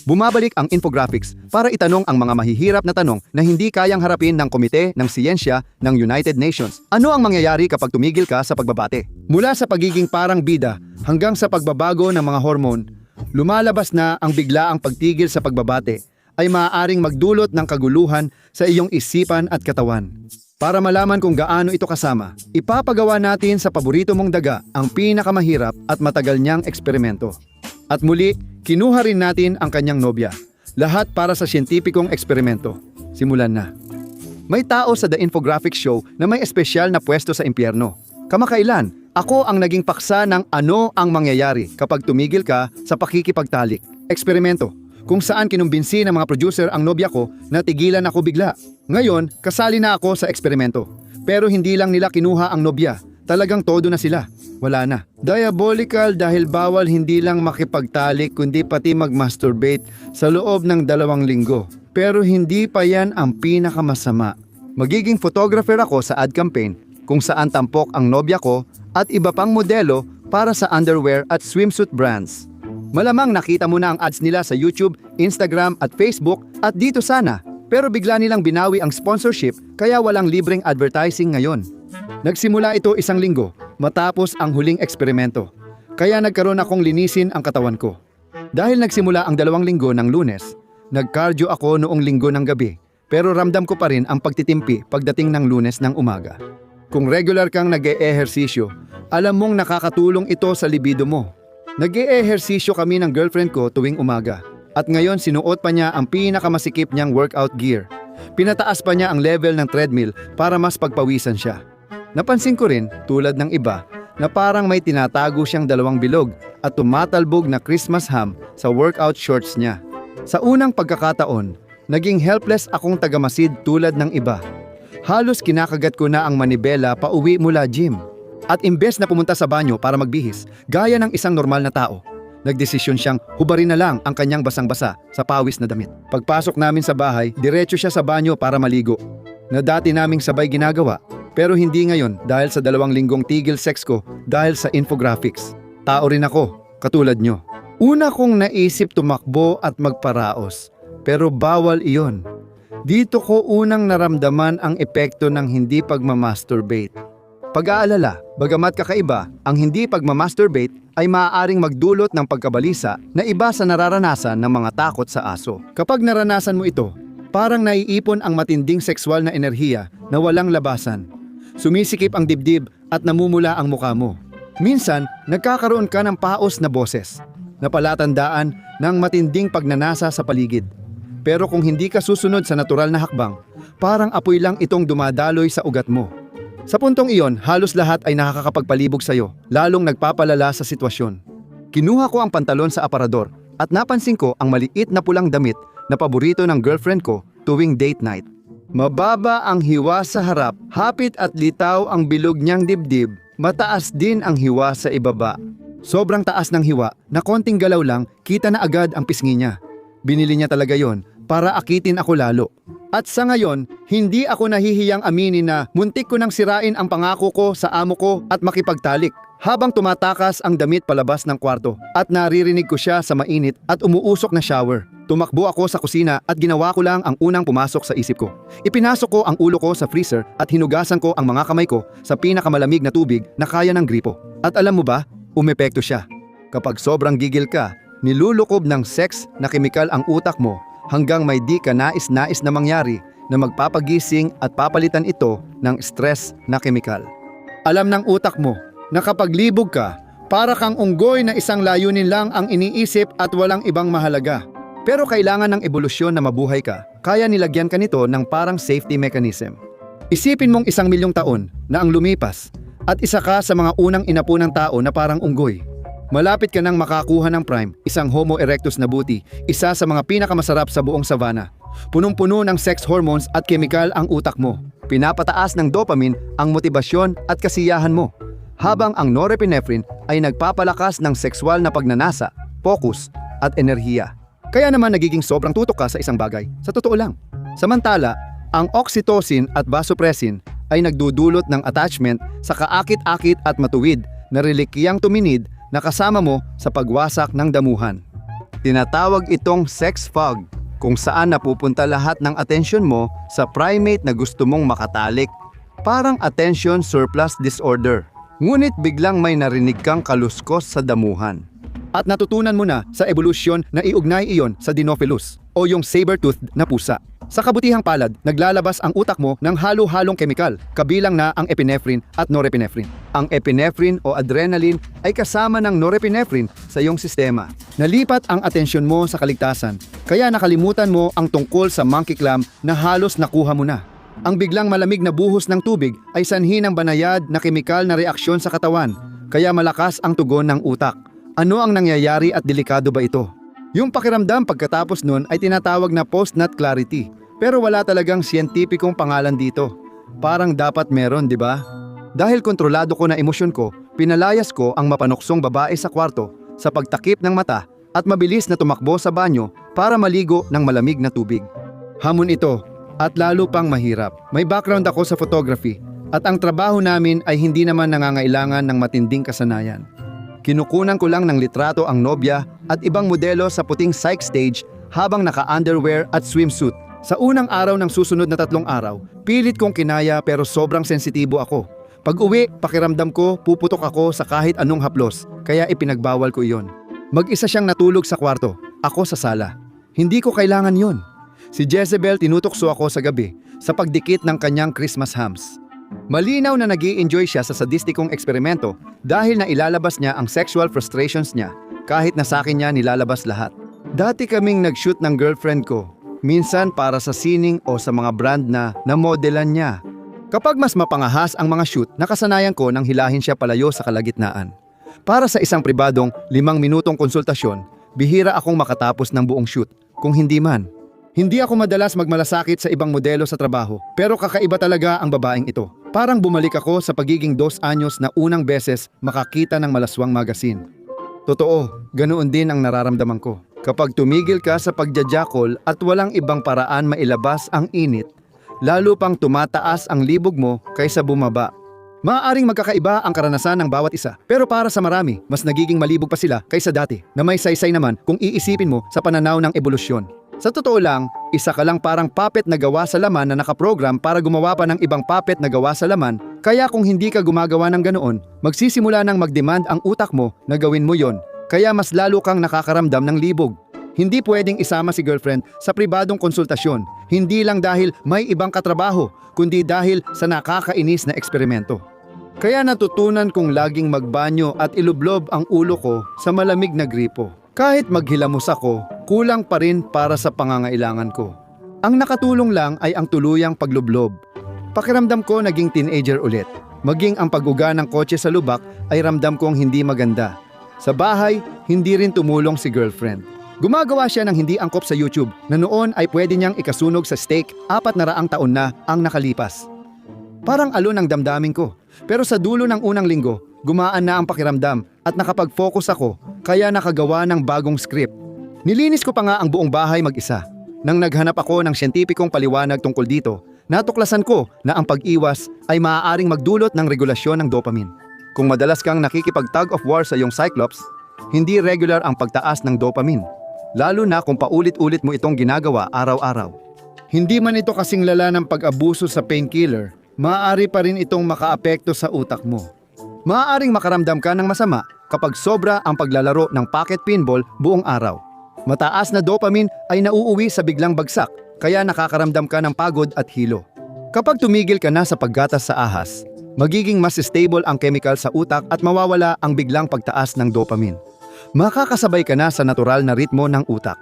Bumabalik ang infographics para itanong ang mga mahihirap na tanong na hindi kayang harapin ng Komite ng Siyensya ng United Nations. Ano ang mangyayari kapag tumigil ka sa pagbabate? Mula sa pagiging parang bida hanggang sa pagbabago ng mga hormone, lumalabas na ang biglaang pagtigil sa pagbabate ay maaaring magdulot ng kaguluhan sa iyong isipan at katawan. Para malaman kung gaano ito kasama, ipapagawa natin sa paborito mong daga ang pinakamahirap at matagal niyang eksperimento. At muli, kinuha rin natin ang kanyang nobya. Lahat para sa siyentipikong eksperimento. Simulan na. May tao sa The Infographic Show na may espesyal na pwesto sa impyerno. Kamakailan, ako ang naging paksa ng ano ang mangyayari kapag tumigil ka sa pakikipagtalik. Eksperimento, kung saan kinumbinsi ng mga producer ang nobya ko na tigilan ako bigla. Ngayon, kasali na ako sa eksperimento. Pero hindi lang nila kinuha ang nobya. Talagang todo na sila. Wala na. Diabolical dahil bawal hindi lang makipagtalik kundi pati mag-masturbate sa loob ng 2 linggo. Pero hindi pa yan ang pinakamasama. Magiging photographer ako sa ad campaign kung saan tampok ang nobya ko at iba pang modelo para sa underwear at swimsuit brands. Malamang nakita mo na ang ads nila sa YouTube, Instagram at Facebook at dito sana. Pero bigla nilang binawi ang sponsorship kaya walang libreng advertising ngayon. Nagsimula ito 1 linggo matapos ang huling eksperimento. Kaya nagkaroon akong linisin ang katawan ko. Dahil nagsimula ang 2 linggo ng Lunes, nag-cardio ako noong linggo ng gabi. Pero ramdam ko pa rin ang pagtitimpi pagdating ng Lunes ng umaga. Kung regular kang nag-e-ehersisyo, alam mong nakakatulong ito sa libido mo. Nag-e-ehersisyo kami ng girlfriend ko tuwing umaga. At ngayon sinuot pa niya ang pinakamasikip niyang workout gear. Pinataas pa niya ang level ng treadmill para mas pagpawisan siya. Napansin ko rin, tulad ng iba, na parang may tinatago siyang 2 bilog at tumatalbog na Christmas ham sa workout shorts niya. Sa unang pagkakataon, naging helpless akong tagamasid tulad ng iba. Halos kinakagat ko na ang manibela pauwi mula gym. At imbes na pumunta sa banyo para magbihis, gaya ng isang normal na tao, nagdesisyon siyang hubarin na lang ang kanyang basang-basa sa pawis na damit. Pagpasok namin sa bahay, diretso siya sa banyo para maligo. Na dati naming sabay ginagawa, pero hindi ngayon dahil sa 2 linggong tigil sex ko dahil sa infographics. Tao rin ako, katulad nyo. Una kong naisip tumakbo at magparaos, pero bawal iyon. Dito ko unang naramdaman ang epekto ng hindi pagmamasturbate. Pag-aalala, bagamat kakaiba, ang hindi pagmamasturbate ay maaaring magdulot ng pagkabalisa na iba sa nararanasan ng mga takot sa aso. Kapag naranasan mo ito, parang naiipon ang matinding sexual na enerhiya na walang labasan. Sumisikip ang dibdib at namumula ang mukha mo. Minsan, nagkakaroon ka ng paos na boses, na palatandaan ng matinding pagnanasa sa paligid. Pero kung hindi ka susunod sa natural na hakbang, parang apoy lang itong dumadaloy sa ugat mo. Sa puntong iyon, halos lahat ay nakakapagpalibog sa'yo, lalong nagpapalala sa sitwasyon. Kinuha ko ang pantalon sa aparador at napansin ko ang maliit na pulang damit na paborito ng girlfriend ko tuwing date night. Mababa ang hiwa sa harap, hapit at litaw ang bilog niyang dibdib, mataas din ang hiwa sa ibaba. Sobrang taas ng hiwa na konting galaw lang kita na agad ang pisngi niya. Binili niya talaga yon para akitin ako lalo. At sa ngayon, hindi ako nahihiyang aminin na muntik ko nang sirain ang pangako ko sa amo ko at makipagtalik. Habang tumatakas ang damit palabas ng kwarto at naririnig ko siya sa mainit at umuusok na shower. Tumakbo ako sa kusina at ginawa ko lang ang unang pumasok sa isip ko. Ipinasok ko ang ulo ko sa freezer at hinugasan ko ang mga kamay ko sa pinakamalamig na tubig na kaya ng gripo. At alam mo ba, umepekto siya. Kapag sobrang gigil ka, nilulukob ng sex na kemikal ang utak mo hanggang may di ka nais-nais na mangyari na magpapagising at papalitan ito ng stress na kemikal. Alam ng utak mo na kapag libog ka, para kang unggoy na isang layunin lang ang iniisip at walang ibang mahalaga. Pero kailangan ng ebolusyon na mabuhay ka, kaya nilagyan ka nito ng parang safety mechanism. Isipin mong 1,000,000 taon na ang lumipas at isa ka sa mga unang inapo ng tao na parang unggoy. Malapit ka nang makakuha ng prime, isang Homo erectus na buti, isa sa mga pinakamasarap sa buong savana. Punong-puno ng sex hormones at kemikal ang utak mo. Pinapataas ng dopamine ang motibasyon at kasiyahan mo. Habang ang norepinephrine ay nagpapalakas ng sexual na pagnanasa, focus at enerhiya. Kaya naman nagiging sobrang tutok ka sa isang bagay, sa totoo lang. Samantala, ang oxytocin at vasopressin ay nagdudulot ng attachment sa kaakit-akit at matuwid na relikyang tuminid na kasama mo sa pagwasak ng damuhan. Tinatawag itong sex fog, kung saan napupunta lahat ng atensyon mo sa primate na gusto mong makatalik. Parang attention surplus disorder. Ngunit biglang may narinig kang kaluskos sa damuhan. At natutunan mo na sa evolusyon na iugnay iyon sa Dinophilus o yung saber-toothed na pusa. Sa kabutihang palad, naglalabas ang utak mo ng halo-halong kemikal, kabilang na ang epinephrine at norepinephrine. Ang epinephrine o adrenaline ay kasama ng norepinephrine sa iyong sistema. Nalipat ang atensyon mo sa kaligtasan, kaya nakalimutan mo ang tungkol sa monkey clam na halos nakuha mo na. Ang biglang malamig na buhos ng tubig ay sanhi ng banayad na kemikal na reaksyon sa katawan, kaya malakas ang tugon ng utak. Ano ang nangyayari at delikado ba ito? Yung pakiramdam pagkatapos nun ay tinatawag na post-nut clarity. Pero wala talagang siyentipikong pangalan dito. Parang dapat meron, di ba? Dahil kontrolado ko na emosyon ko, pinalayas ko ang mapanuksong babae sa kwarto sa pagtakip ng mata at mabilis na tumakbo sa banyo para maligo ng malamig na tubig. Hamon ito at lalo pang mahirap. May background ako sa photography at ang trabaho namin ay hindi naman nangangailangan ng matinding kasanayan. Kinukunan ko lang ng litrato ang nobya at ibang modelo sa puting psych stage habang naka-underwear at swimsuit. Sa unang araw ng susunod na 3 araw, pilit kong kinaya pero sobrang sensitibo ako. Pag uwi, pakiramdam ko puputok ako sa kahit anong haplos, kaya ipinagbawal ko iyon. Mag-isa siyang natulog sa kwarto, ako sa sala. Hindi ko kailangan yon. Si Jezebel tinutokso ako sa gabi sa pagdikit ng kanyang Christmas hams. Malinaw na nag-i-enjoy siya sa sadistikong eksperimento dahil na ilalabas niya ang sexual frustrations niya kahit na sa akin niya nilalabas lahat. Dati kaming nag-shoot ng girlfriend ko. Minsan para sa sining o sa mga brand na namodelan niya. Kapag mas mapangahas ang mga shoot, nakasanayan ko nang hilahin siya palayo sa kalagitnaan. Para sa isang pribadong 5 minutong konsultasyon, bihira akong makatapos ng buong shoot, kung hindi man. Hindi ako madalas magmalasakit sa ibang modelo sa trabaho, pero kakaiba talaga ang babaeng ito. Parang bumalik ako sa pagiging 2 anyos na unang beses makakita ng malaswang magazine. Totoo, ganoon din ang nararamdaman ko. Kapag tumigil ka sa pagjajakol at walang ibang paraan mailabas ang init, lalo pang tumataas ang libog mo kaysa bumaba. Maaaring magkakaiba ang karanasan ng bawat isa, pero para sa marami, mas nagiging malibog pa sila kaysa dati, na may saysay naman kung iisipin mo sa pananaw ng ebolusyon. Sa totoo lang, isa ka lang parang puppet na gawa sa laman na nakaprogram para gumawa pa ng ibang puppet na gawa sa laman, kaya kung hindi ka gumagawa ng ganoon, magsisimula nang mag-demand ang utak mo na gawin mo yon. Kaya mas lalo kang nakakaramdam ng libog. Hindi pwedeng isama si girlfriend sa pribadong konsultasyon, hindi lang dahil may ibang katrabaho, kundi dahil sa nakakainis na eksperimento. Kaya natutunan kong laging magbanyo at ilublob ang ulo ko sa malamig na gripo. Kahit maghilamos ako, kulang pa rin para sa pangangailangan ko. Ang nakatulong lang ay ang tuluyang paglublob. Pakiramdam ko naging teenager ulit. Maging ang pag-uga ng kotse sa lubak ay ramdam kong hindi maganda. Sa bahay, hindi rin tumulong si girlfriend. Gumagawa siya ng hindi angkop sa YouTube na noon ay pwede niyang ikasunog sa steak 400 taon na ang nakalipas. Parang alon ang damdamin ko. Pero sa dulo ng unang linggo, gumaan na ang pakiramdam at nakapag-focus ako kaya nakagawa ng bagong script. Nilinis ko pa nga ang buong bahay mag-isa. Nang naghanap ako ng siyentipikong paliwanag tungkol dito, natuklasan ko na ang pag-iwas ay maaaring magdulot ng regulasyon ng dopamine. Kung madalas kang nakikipag-tug of war sa iyong cyclops, hindi regular ang pagtaas ng dopamine, lalo na kung paulit-ulit mo itong ginagawa araw-araw. Hindi man ito kasing lala ng pag-abuso sa painkiller, maaari pa rin itong makaapekto sa utak mo. Maaaring makaramdam ka ng masama kapag sobra ang paglalaro ng pocket pinball buong araw. Mataas na dopamine ay nauuwi sa biglang bagsak, kaya nakakaramdam ka ng pagod at hilo. Kapag tumigil ka na sa paggatas sa ahas, magiging mas stable ang chemical sa utak at mawawala ang biglang pagtaas ng dopamine. Makakasabay ka na sa natural na ritmo ng utak.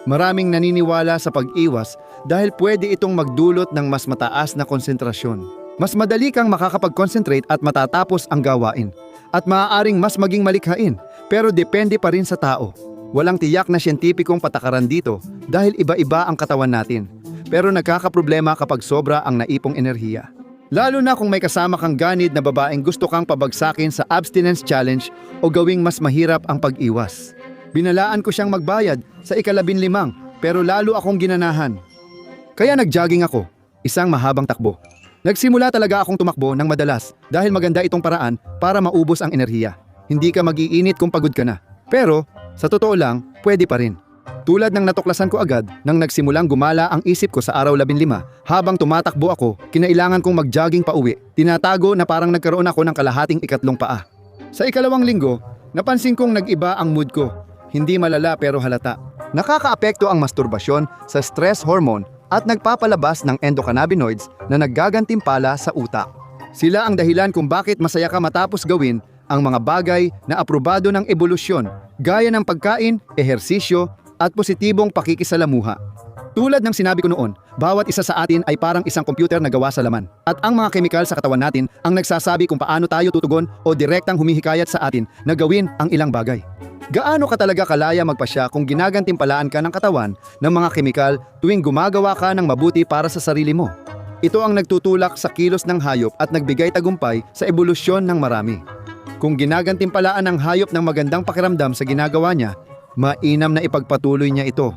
Maraming naniniwala sa pag-iwas dahil pwede itong magdulot ng mas mataas na konsentrasyon. Mas madali kang makakapag-concentrate at matatapos ang gawain. At maaaring mas maging malikhain, pero depende pa rin sa tao. Walang tiyak na siyentipikong patakaran dito dahil iba-iba ang katawan natin. Pero nagkakaproblema kapag sobra ang naipong enerhiya. Lalo na kung may kasama kang ganid na babaeng gusto kang pabagsakin sa abstinence challenge o gawing mas mahirap ang pag-iwas. Binalaan ko siyang magbayad sa ika-15 pero lalo akong ginanahan. Kaya nag-jogging ako, isang mahabang takbo. Nagsimula talaga akong tumakbo ng madalas dahil maganda itong paraan para maubos ang enerhiya. Hindi ka mag-iinit kung pagod ka na. Pero Sa totoo lang, pwede pa rin. Tulad ng natuklasan ko agad nang nagsimulang gumala ang isip ko sa araw 15, habang tumatakbo ako, kinailangan kong mag-jogging pauwi. Tinatago na parang nagkaroon ako ng kalahating ikatlong paa. Sa ikalawang linggo, napansin kong nag-iba ang mood ko. Hindi malala pero halata. Nakakaapekto ang masturbasyon sa stress hormone at nagpapalabas ng endocannabinoids na naggagantimpala sa utak. Sila ang dahilan kung bakit masaya ka matapos gawin ang mga bagay na aprobado ng ebolusyon, gaya ng pagkain, ehersisyo, at positibong pakikisalamuha. Tulad ng sinabi ko noon, bawat isa sa atin ay parang isang computer na gawa sa laman. At ang mga kemikal sa katawan natin ang nagsasabi kung paano tayo tutugon o direktang humihikayat sa atin na gawin ang ilang bagay. Gaano ka talaga kalaya magpasya kung ginagantimpalaan ka ng katawan ng mga kemikal tuwing gumagawa ka ng mabuti para sa sarili mo? Ito ang nagtutulak sa kilos ng hayop at nagbigay tagumpay sa ebolusyon ng marami. Kung ginagantimpalaan ng hayop ng magandang pakiramdam sa ginagawa niya, mainam na ipagpatuloy niya ito.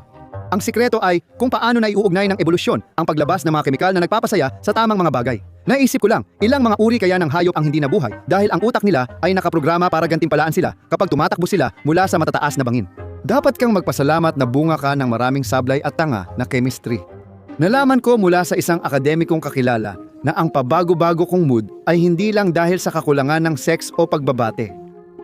Ang sikreto ay kung paano na iuugnay ng ebolusyon ang paglabas ng mga kemikal na nagpapasaya sa tamang mga bagay. Naisip ko lang, ilang mga uri kaya ng hayop ang hindi nabuhay dahil ang utak nila ay nakaprograma para gantimpalaan sila kapag tumatakbo sila mula sa matataas na bangin. Dapat kang magpasalamat na bunga ka ng maraming sablay at tanga na chemistry. Nalaman ko mula sa isang akademikong kakilala na ang pabago-bago kong mood ay hindi lang dahil sa kakulangan ng sex o pagbabate.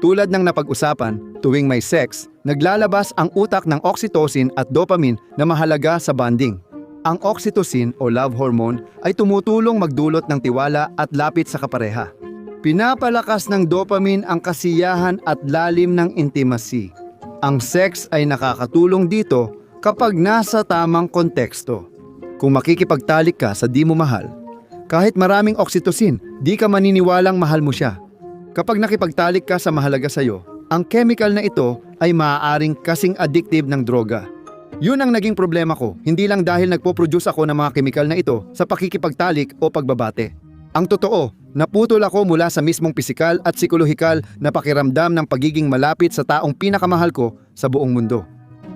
Tulad ng napag-usapan, tuwing may sex, naglalabas ang utak ng oxytocin at dopamine na mahalaga sa bonding. Ang oxytocin o love hormone ay tumutulong magdulot ng tiwala at lapit sa kapareha. Pinapalakas ng dopamine ang kasiyahan at lalim ng intimacy. Ang sex ay nakakatulong dito kapag nasa tamang konteksto. Kung makikipagtalik ka sa di mo mahal, kahit maraming oxytocin, di ka maniniwalang mahal mo siya. Kapag nakipagtalik ka sa mahalaga sa'yo, ang chemical na ito ay maaaring kasing addictive ng droga. Yun ang naging problema ko, hindi lang dahil nagpo-produce ako ng mga chemical na ito sa pakikipagtalik o pagbabate. Ang totoo, naputol ako mula sa mismong pisikal at psikolohikal na pakiramdam ng pagiging malapit sa taong pinakamahal ko sa buong mundo.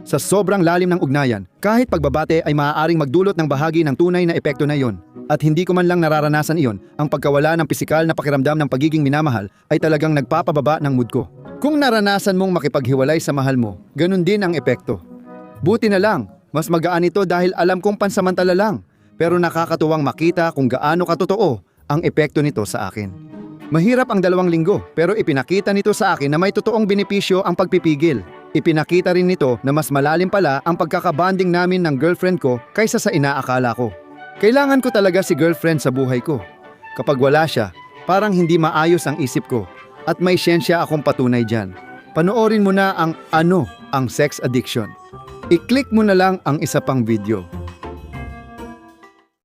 Sa sobrang lalim ng ugnayan, kahit pagbabate ay maaaring magdulot ng bahagi ng tunay na epekto na iyon. At hindi ko man lang nararanasan iyon, ang pagkawala ng pisikal na pakiramdam ng pagiging minamahal ay talagang nagpapababa ng mood ko. Kung naranasan mong makipaghiwalay sa mahal mo, ganun din ang epekto. Buti na lang, mas magaan ito dahil alam kong pansamantala lang, pero nakakatuwang makita kung gaano katotoo ang epekto nito sa akin. Mahirap ang 2 linggo, pero ipinakita nito sa akin na may totoong benepisyo ang pagpipigil. Ipinakita rin nito na mas malalim pala ang pagkakabanding namin ng girlfriend ko kaysa sa inaakala ko. Kailangan ko talaga si girlfriend sa buhay ko. Kapag wala siya, parang hindi maayos ang isip ko at may siyensya akong patunay dyan. Panoorin mo na ang sex addiction. I-click mo na lang ang isa pang video.